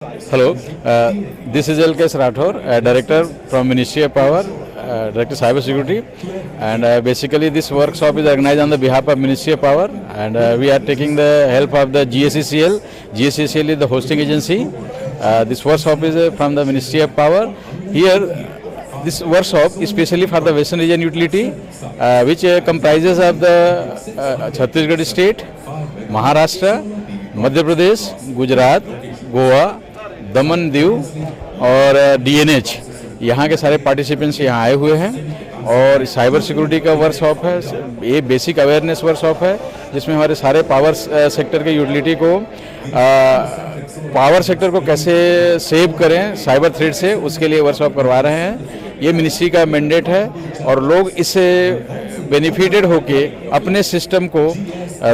Hello, this is L.K. Rathore, Director from Ministry of Power, Director Cyber Security, and basically this workshop is organized on the behalf of Ministry of Power, and we are taking the help of the GSECL. GSECL is the hosting agency. This workshop is from the Ministry of Power. Here, this workshop is specially for the Western Region Utility, which comprises of the Chhattisgarh State, Maharashtra, Madhya Pradesh, Gujarat, Goa, Daman Diu और DNH, यहाँ के सारे participants यहाँ आए हुए हैं और cyber security का वर्कशॉप है। ये बेसिक अवेयरनेस वर्कशॉप है जिसमें हमारे सारे पावर सेक्टर के यूटिलिटी को पावर सेक्टर को कैसे सेव करें साइबर थ्रेट से, उसके लिए वर्कशॉप करवा रहे हैं। ये मिनिस्ट्री का मैंडेट है और लोग इससे बेनिफिटेड होके अपने सिस्टम को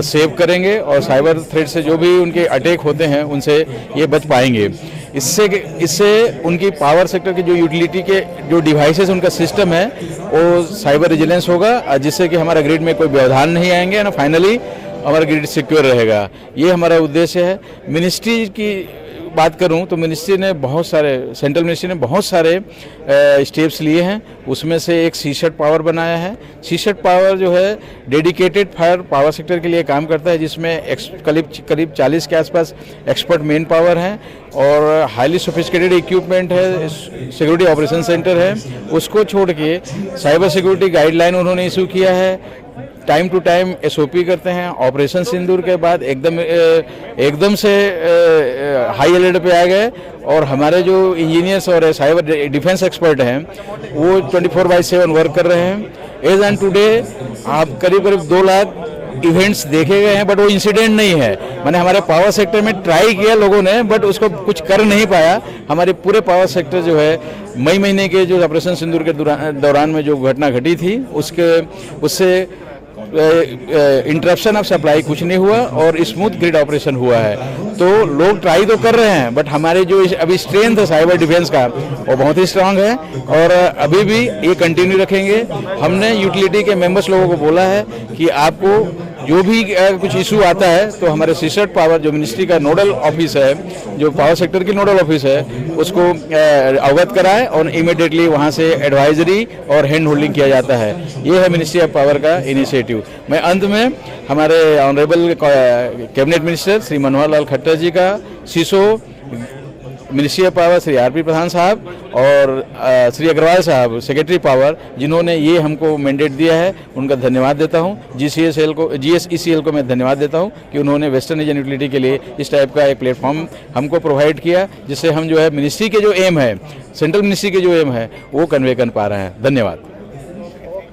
सेव करेंगे और साइबर थ्रेट से जो भी उनके अटैक होते हैं उनसे ये बच पाएंगे। इससे उनकी पावर सेक्टर की जो यूटिलिटी के जो डिवाइसेस उनका सिस्टम है वो साइबर रेजिलेंस होगा, जिससे कि हमारा ग्रिड में कोई व्यवधान नहीं आएंगे ना, फाइनली हमारा ग्रिड सिक्योर रहेगा। ये हमारा उद्देश्य है। मिनिस्ट्री की बात करूं तो मिनिस्ट्री ने बहुत सारे, सेंट्रल मिनिस्ट्री ने बहुत सारे स्टेप्स लिए हैं। उसमें से एक सीशेट पावर बनाया है। सीशेट पावर जो है डेडिकेटेड फॉर पावर सेक्टर के लिए काम करता है, जिसमें करीब 40 के आसपास एक्सपर्ट मेन पावर हैं और हाईली सोफिस्टिकेटेड इक्विपमेंट है। सिक्योरिटी ऑपरेशन सेंटर है, उसको छोड़ के साइबर सिक्योरिटी गाइडलाइन उन्होंने इशू किया है। टाइम टू टाइम SOP करते हैं। ऑपरेशन सिंदूर के बाद एकदम से हाई अलर्ट पे आ गए और हमारे जो इंजीनियर्स और साइबर डिफेंस एक्सपर्ट हैं वो 24/7 वर्क कर रहे हैं। एज एंड टुडे आप करीब 2 लाख इवेंट्स देखे गए हैं, बट वो इंसिडेंट नहीं है। मैंने हमारे पावर सेक्टर में ट्राई किया लोगों ने, बट उसको कुछ कर नहीं पाया। हमारे पूरे पावर सेक्टर जो है मई महीने के जो ऑपरेशन सिंदूर के दौरान में जो घटना घटी थी उससे इंटरप्शन ऑफ सप्लाई कुछ नहीं हुआ और स्मूथ ग्रिड ऑपरेशन हुआ है। तो लोग ट्राई तो कर रहे हैं, बट हमारे जो अभी स्ट्रेंथ है साइबर डिफेंस का वो बहुत ही स्ट्रांग है और अभी भी ये कंटिन्यू रखेंगे। हमने यूटिलिटी के मेंबर्स लोगों को बोला है कि आपको जो भी कुछ इशू आता है तो हमारे सीशेट पावर जो मिनिस्ट्री का नोडल ऑफिस है, जो पावर सेक्टर की नोडल ऑफिस है, उसको अवगत कराए और इमीडिएटली वहाँ से एडवाइजरी और हैंड होल्डिंग किया जाता है। ये है मिनिस्ट्री ऑफ पावर का इनिशिएटिव। मैं अंत में हमारे honourable cabinet minister Shri Manohar Lal Khattar ji का, सीसो ministry of power Shri RP Pradhan साहब और श्री अग्रवाल साहब सेक्रेटरी पावर, जिन्होंने ये हमको मैंडेट दिया है, उनका धन्यवाद देता हूँ। GSECL को मैं धन्यवाद देता हूँ कि उन्होंने वेस्टर्न रीजन यूटिलिटी के लिए इस टाइप का एक प्लेटफॉर्म हमको प्रोवाइड किया, जिससे हम जो है मिनिस्ट्री के जो एम है, सेंट्रल मिनिस्ट्री के जो एम है वो कन्वे कर पा रहे हैं। धन्यवाद।